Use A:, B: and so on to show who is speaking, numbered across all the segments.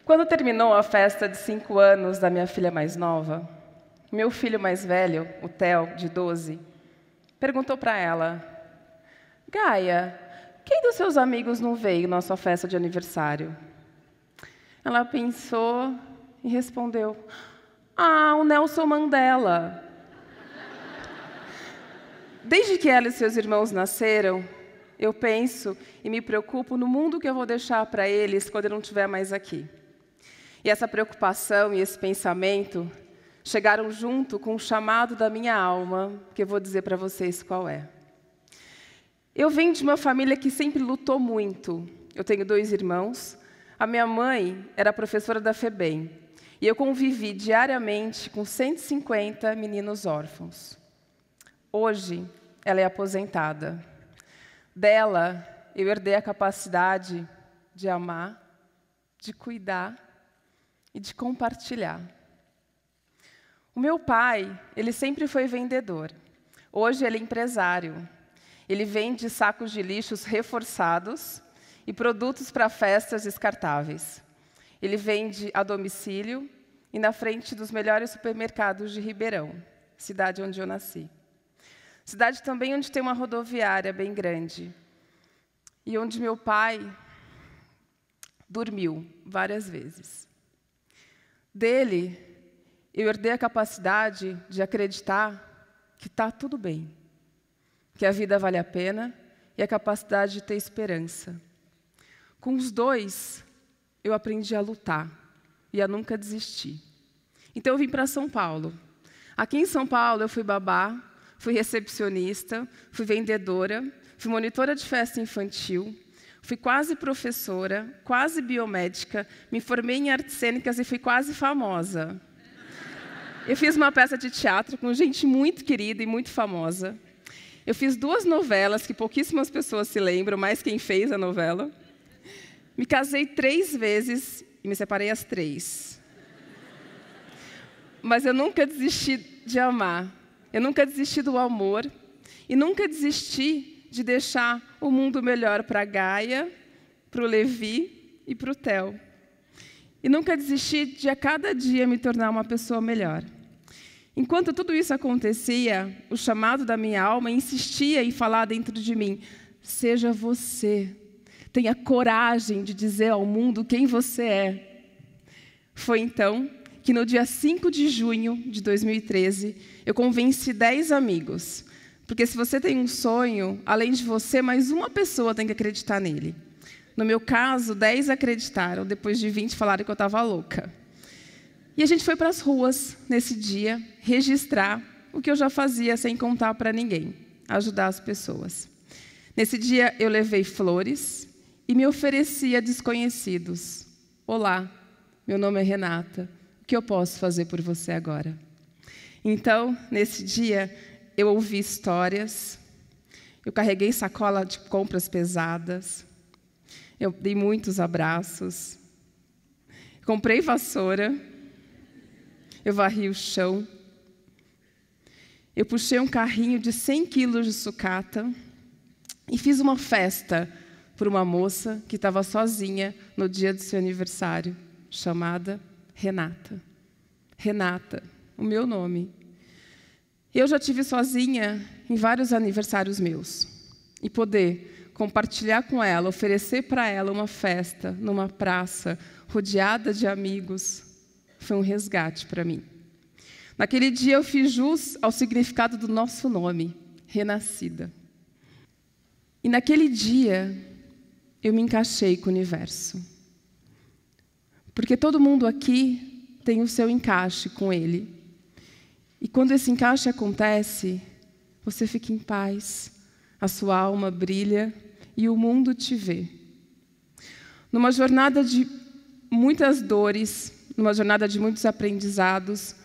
A: Quando terminou a festa de 5 anos da minha filha mais nova, meu filho mais velho, o Theo, de 12, perguntou para ela: Gaia, quem dos seus amigos não veio na sua festa de aniversário? Ela pensou e respondeu: o Nelson Mandela. Desde que ela e seus irmãos nasceram, eu penso e me preocupo no mundo que eu vou deixar para eles quando eu não estiver mais aqui. E essa preocupação e esse pensamento chegaram junto com o chamado da minha alma, que eu vou dizer para vocês qual é. Eu venho de uma família que sempre lutou muito. Eu tenho 2 irmãos. A minha mãe era professora da FEBEM. E eu convivi diariamente com 150 meninos órfãos. Hoje, ela é aposentada. Dela, eu herdei a capacidade de amar, de cuidar e de compartilhar. O meu pai, ele sempre foi vendedor. Hoje ele é empresário. Ele vende sacos de lixos reforçados e produtos para festas descartáveis. Ele vende a domicílio e na frente dos melhores supermercados de Ribeirão, cidade onde eu nasci. Cidade também onde tem uma rodoviária bem grande e onde meu pai dormiu várias vezes. Dele, eu herdei a capacidade de acreditar que está tudo bem, que a vida vale a pena e a capacidade de ter esperança. Com os 2, eu aprendi a lutar e a nunca desistir. Então, eu vim para São Paulo. Aqui em São Paulo, eu fui babá, fui recepcionista, fui vendedora, fui monitora de festa infantil, fui quase professora, quase biomédica, me formei em artes cênicas e fui quase famosa. Eu fiz uma peça de teatro com gente muito querida e muito famosa. Eu fiz 2 novelas que pouquíssimas pessoas se lembram, mais quem fez a novela. Me casei 3 vezes e me separei as 3. Mas eu nunca desisti de amar. Eu nunca desisti do amor e nunca desisti de deixar o mundo melhor para a Gaia, para o Levi e para o Theo. E nunca desisti de, a cada dia, me tornar uma pessoa melhor. Enquanto tudo isso acontecia, o chamado da minha alma insistia em falar dentro de mim: seja você. Tenha coragem de dizer ao mundo quem você é. Foi então que, no dia 5 de junho de 2013, eu convenci 10 amigos. Porque se você tem um sonho, além de você, mais uma pessoa tem que acreditar nele. No meu caso, 10 acreditaram, depois de 20 falaram que eu estava louca. E a gente foi para as ruas, nesse dia, registrar o que eu já fazia sem contar para ninguém, ajudar as pessoas. Nesse dia, eu levei flores e me ofereci a desconhecidos. Olá, meu nome é Renata, o que eu posso fazer por você agora? Então, nesse dia, eu ouvi histórias, eu carreguei sacola de compras pesadas, eu dei muitos abraços, comprei vassoura, eu varri o chão, eu puxei um carrinho de 100 quilos de sucata e fiz uma festa para uma moça que estava sozinha no dia do seu aniversário, chamada Renata. Renata, o meu nome. Eu já tive sozinha em vários aniversários meus. E poder compartilhar com ela, oferecer para ela uma festa numa praça, rodeada de amigos, foi um resgate para mim. Naquele dia eu fiz jus ao significado do nosso nome, Renascida. E naquele dia eu me encaixei com o universo. Porque todo mundo aqui tem o seu encaixe com ele. E quando esse encaixe acontece, você fica em paz, a sua alma brilha e o mundo te vê. Numa jornada de muitas dores, numa jornada de muitos aprendizados,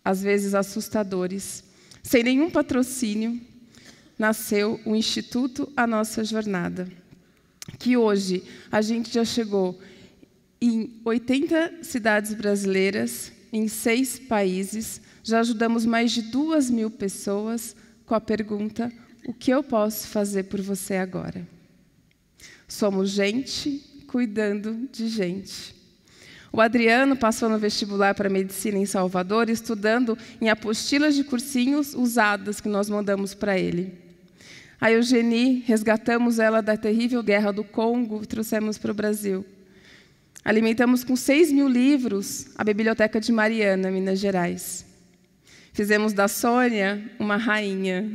A: às vezes assustadores, sem nenhum patrocínio, nasceu o Instituto A Nossa Jornada, que hoje a gente já chegou em 80 cidades brasileiras, em 6 países, já ajudamos mais de 2.000 pessoas com a pergunta: o que eu posso fazer por você agora? Somos gente cuidando de gente. O Adriano passou no vestibular para medicina em Salvador, estudando em apostilas de cursinhos usadas que nós mandamos para ele. A Eugenie, resgatamos ela da terrível guerra do Congo e trouxemos para o Brasil. Alimentamos com 6.000 livros a Biblioteca de Mariana, Minas Gerais. Fizemos da Sônia uma rainha.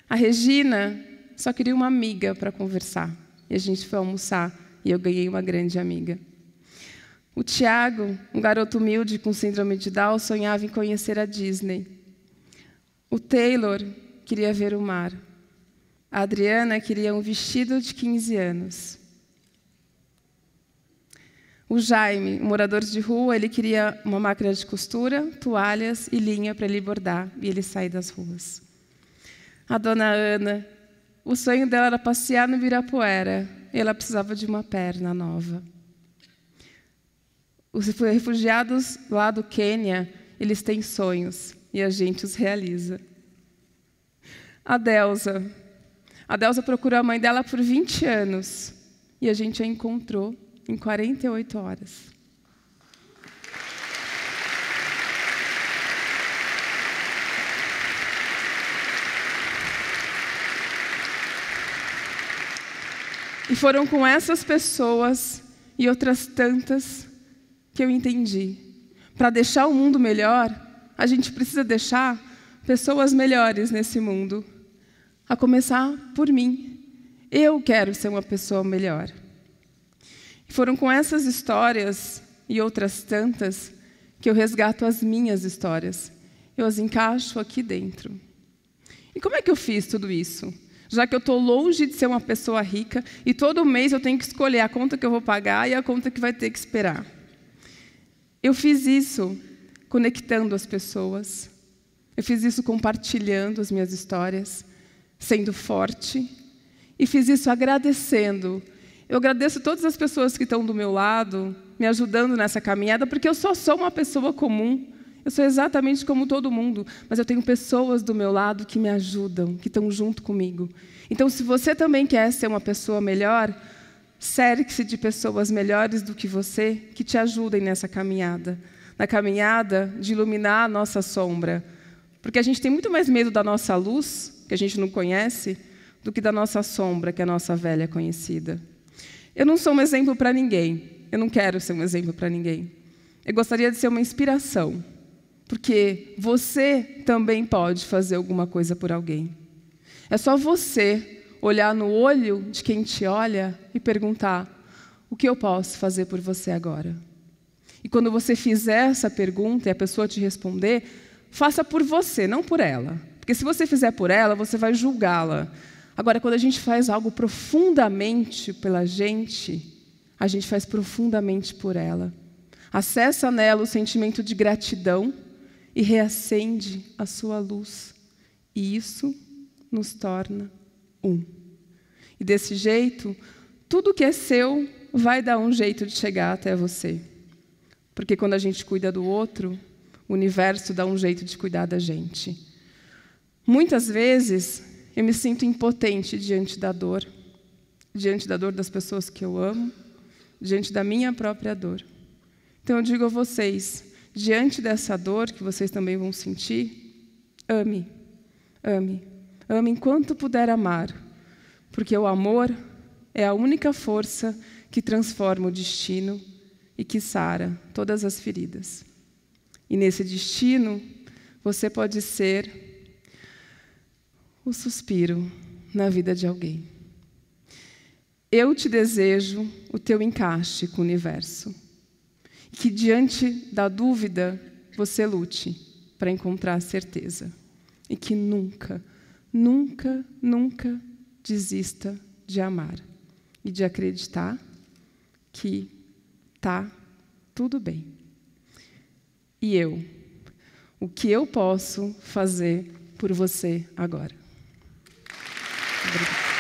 A: A Regina só queria uma amiga para conversar. E a gente foi almoçar e eu ganhei uma grande amiga. O Tiago, um garoto humilde com síndrome de Down, sonhava em conhecer a Disney. O Taylor queria ver o mar. A Adriana queria um vestido de 15 anos. O Jaime, um morador de rua, ele queria uma máquina de costura, toalhas e linha para ele bordar, e ele sair das ruas. A dona Ana, o sonho dela era passear no Ibirapuera, e ela precisava de uma perna nova. Os refugiados lá do Quênia, eles têm sonhos, e a gente os realiza. A Delza procurou a mãe dela por 20 anos, e a gente a encontrou em 48 horas. E foram com essas pessoas e outras tantas que eu entendi. Para deixar o mundo melhor, a gente precisa deixar pessoas melhores nesse mundo. A começar por mim. Eu quero ser uma pessoa melhor. Foram com essas histórias e outras tantas que eu resgato as minhas histórias. Eu as encaixo aqui dentro. E como é que eu fiz tudo isso? Já que eu estou longe de ser uma pessoa rica e todo mês eu tenho que escolher a conta que eu vou pagar e a conta que vai ter que esperar. Eu fiz isso conectando as pessoas. Eu fiz isso compartilhando as minhas histórias, sendo forte. E fiz isso agradecendo. Eu agradeço todas as pessoas que estão do meu lado, me ajudando nessa caminhada, porque eu só sou uma pessoa comum. Eu sou exatamente como todo mundo, mas eu tenho pessoas do meu lado que me ajudam, que estão junto comigo. Então, se você também quer ser uma pessoa melhor, cerque-se de pessoas melhores do que você, que te ajudem nessa caminhada. Na caminhada de iluminar a nossa sombra. Porque a gente tem muito mais medo da nossa luz, que a gente não conhece, do que da nossa sombra, que é a nossa velha conhecida. Eu não sou um exemplo para ninguém. Eu não quero ser um exemplo para ninguém. Eu gostaria de ser uma inspiração. Porque você também pode fazer alguma coisa por alguém. É só você olhar no olho de quem te olha e perguntar: o que eu posso fazer por você agora? E quando você fizer essa pergunta e a pessoa te responder, faça por você, não por ela. Porque se você fizer por ela, você vai julgá-la. Agora, quando a gente faz algo profundamente pela gente, a gente faz profundamente por ela. Acessa nela o sentimento de gratidão e reacende a sua luz. E isso nos torna um. E desse jeito, tudo que é seu vai dar um jeito de chegar até você. Porque quando a gente cuida do outro, o universo dá um jeito de cuidar da gente. Muitas vezes, eu me sinto impotente diante da dor das pessoas que eu amo, diante da minha própria dor. Então, eu digo a vocês, diante dessa dor que vocês também vão sentir, ame, ame, ame enquanto puder amar, porque o amor é a única força que transforma o destino e que sara todas as feridas. E nesse destino, você pode ser o suspiro na vida de alguém. Eu te desejo o teu encaixe com o universo. E que diante da dúvida, você lute para encontrar a certeza. E que nunca, nunca, nunca desista de amar. E de acreditar que tá tudo bem. E eu, o que eu posso fazer por você agora? Obrigada.